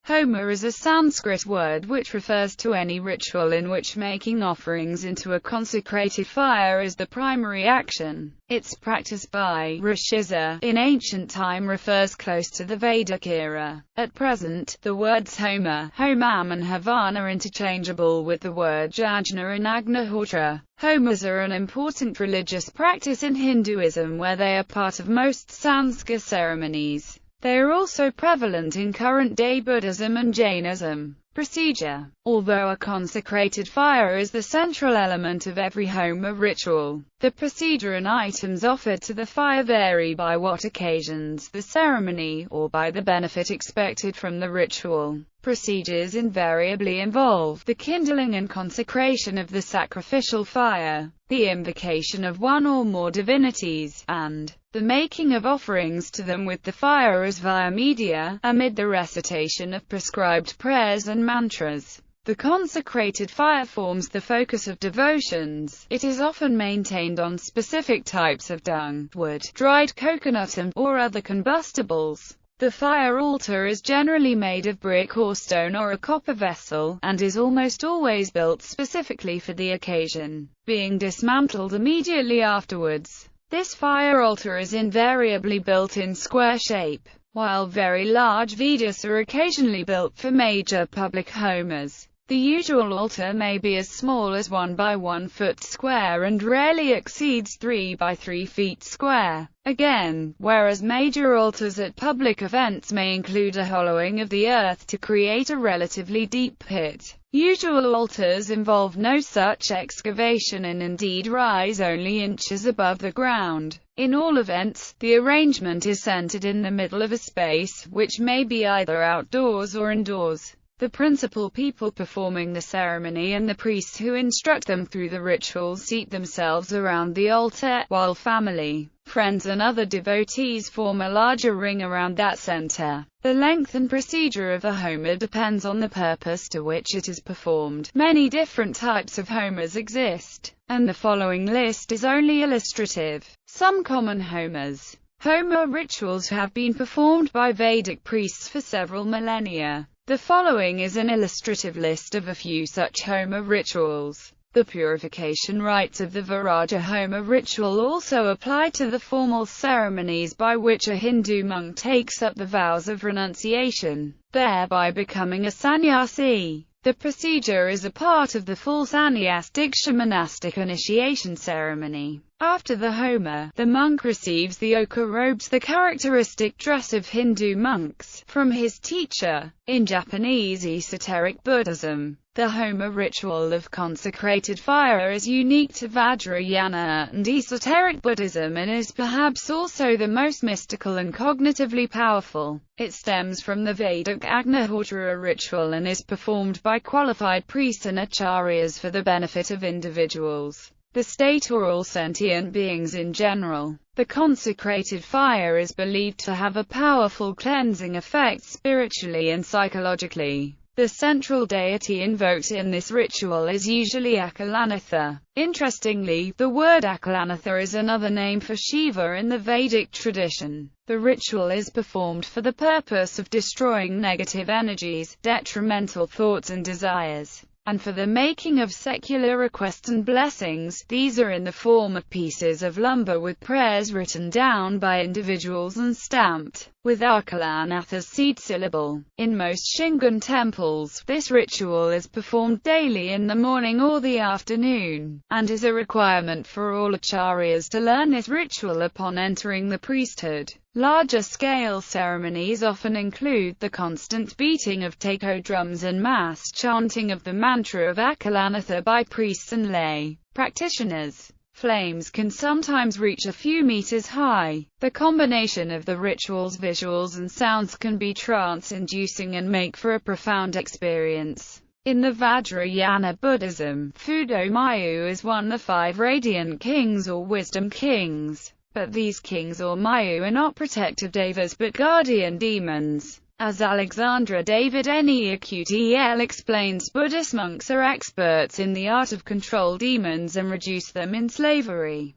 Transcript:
Homa is a Sanskrit word which refers to any ritual in which making offerings into a consecrated fire is the primary action. Its practice by rishis in ancient time refers close to the Vedic era. At present, the words Homa, Homam and Havan are interchangeable with the word Yajna and Agnihotra. Homas are an important religious practice in Hinduism where they are part of most Sanskar ceremonies. They are also prevalent in current-day Buddhism and Jainism. Procedure. Although a consecrated fire is the central element of every Homa ritual, the procedure and items offered to the fire vary by what occasions the ceremony, or by the benefit expected from the ritual. Procedures invariably involve the kindling and consecration of the sacrificial fire, the invocation of one or more divinities, and the making of offerings to them with the fire as via media, amid the recitation of prescribed prayers and mantras. The consecrated fire forms the focus of devotions. It is often maintained on specific types of dung, wood, dried coconut or other combustibles. The fire altar is generally made of brick or stone or a copper vessel, and is almost always built specifically for the occasion, being dismantled immediately afterwards. This fire altar is invariably built in square shape, while very large vidyas are occasionally built for major public homas. The usual altar may be as small as 1 by 1 foot square and rarely exceeds 3 by 3 feet square. Again, whereas major altars at public events may include a hollowing of the earth to create a relatively deep pit, usual altars involve no such excavation and indeed rise only inches above the ground. In all events, the arrangement is centered in the middle of a space, which may be either outdoors or indoors. The principal people performing the ceremony and the priests who instruct them through the ritual seat themselves around the altar, while family, friends and other devotees form a larger ring around that center. The length and procedure of a Homa depends on the purpose to which it is performed. Many different types of Homas exist, and the following list is only illustrative. Some common Homas. Homa rituals have been performed by Vedic priests for several millennia. The following is an illustrative list of a few such Homa rituals. The purification rites of the Viraja Homa ritual also apply to the formal ceremonies by which a Hindu monk takes up the vows of renunciation, thereby becoming a sannyasi. The procedure is a part of the full sannyas diksha monastic initiation ceremony. After the Homa, the monk receives the ochre robes, the characteristic dress of Hindu monks, from his teacher. In Japanese esoteric Buddhism, the Homa ritual of consecrated fire is unique to Vajrayana and esoteric Buddhism and is perhaps also the most mystical and cognitively powerful. It stems from the Vedic Agnihotra ritual and is performed by qualified priests and acharyas for the benefit of individuals, the state or all sentient beings in general. The consecrated fire is believed to have a powerful cleansing effect spiritually and psychologically. The central deity invoked in this ritual is usually Akalanatha. Interestingly, the word Akalanatha is another name for Shiva in the Vedic tradition. The ritual is performed for the purpose of destroying negative energies, detrimental thoughts and desires, and for the making of secular requests and blessings. These are in the form of pieces of lumber with prayers written down by individuals and stamped with Akalanatha's seed syllable. In most Shingon temples, this ritual is performed daily in the morning or the afternoon, and is a requirement for all acharyas to learn this ritual upon entering the priesthood. Larger-scale ceremonies often include the constant beating of taiko drums and mass chanting of the mantra of Akalanatha by priests and lay practitioners. Flames can sometimes reach a few meters high. The combination of the ritual's visuals and sounds can be trance-inducing and make for a profound experience. In the Vajrayana Buddhism, Fudo Mayu is one of the 5 radiant kings or wisdom kings. But these kings or Mayu are not protective devas but guardian demons. As Alexandra David Neacutel explains, Buddhist monks are experts in the art of control demons and reduce them in slavery.